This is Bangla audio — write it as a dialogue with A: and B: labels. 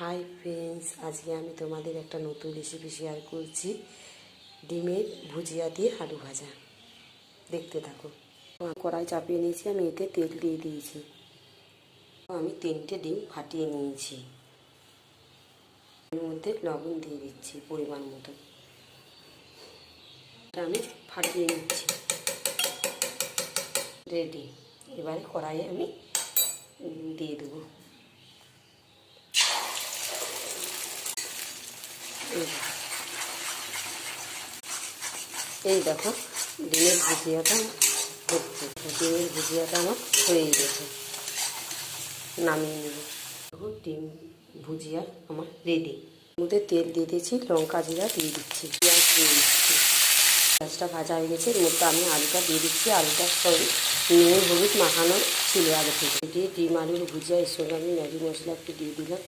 A: হাই ফ্রেন্ডস, আজকে আমি তোমাদের একটা নতুন রেসিপি শেয়ার করছি। ডিমের ভুজিয়া দিয়ে আলু ভাজা। দেখতে থাকো। কড়াই চাপিয়ে নিয়েছি, আমি এতে তেল দিয়ে দিয়েছি। আমি 3টে ডিম ফাটিয়ে নিয়েছি। এর মধ্যে লবণ দিয়ে দিচ্ছি পরিমাণ মতো। আমি ফাটিয়ে নিচ্ছি। রেডি। এবারে কড়াইয়ে আমি দিয়ে দেবো। এই দেখো, ডিমের ভুজিয়াটা হচ্ছে। ডিমের ভুজিয়াটা আমার হয়ে গেছে, নামিয়ে নেব। দেখো, ডিম ভুজিয়া আমার রেডি। মধ্যে তেল দিয়ে দিয়েছি, লঙ্কা জিরা দিয়ে দিচ্ছি, পেঁয়াজ দিয়ে দিচ্ছি। পেঁয়াজটা ভাজা হয়ে গেছে, এর মধ্যে আমি আলুটা দিয়ে দিচ্ছি। আলুটার সঙ্গে নুন হলুদ মাখানো ছিল আগে থেকে। দিয়ে ডিম আলুর ভুজিয়া, এর সঙ্গে আমি ম্যাগি মশলা একটু দিয়ে দিলাম।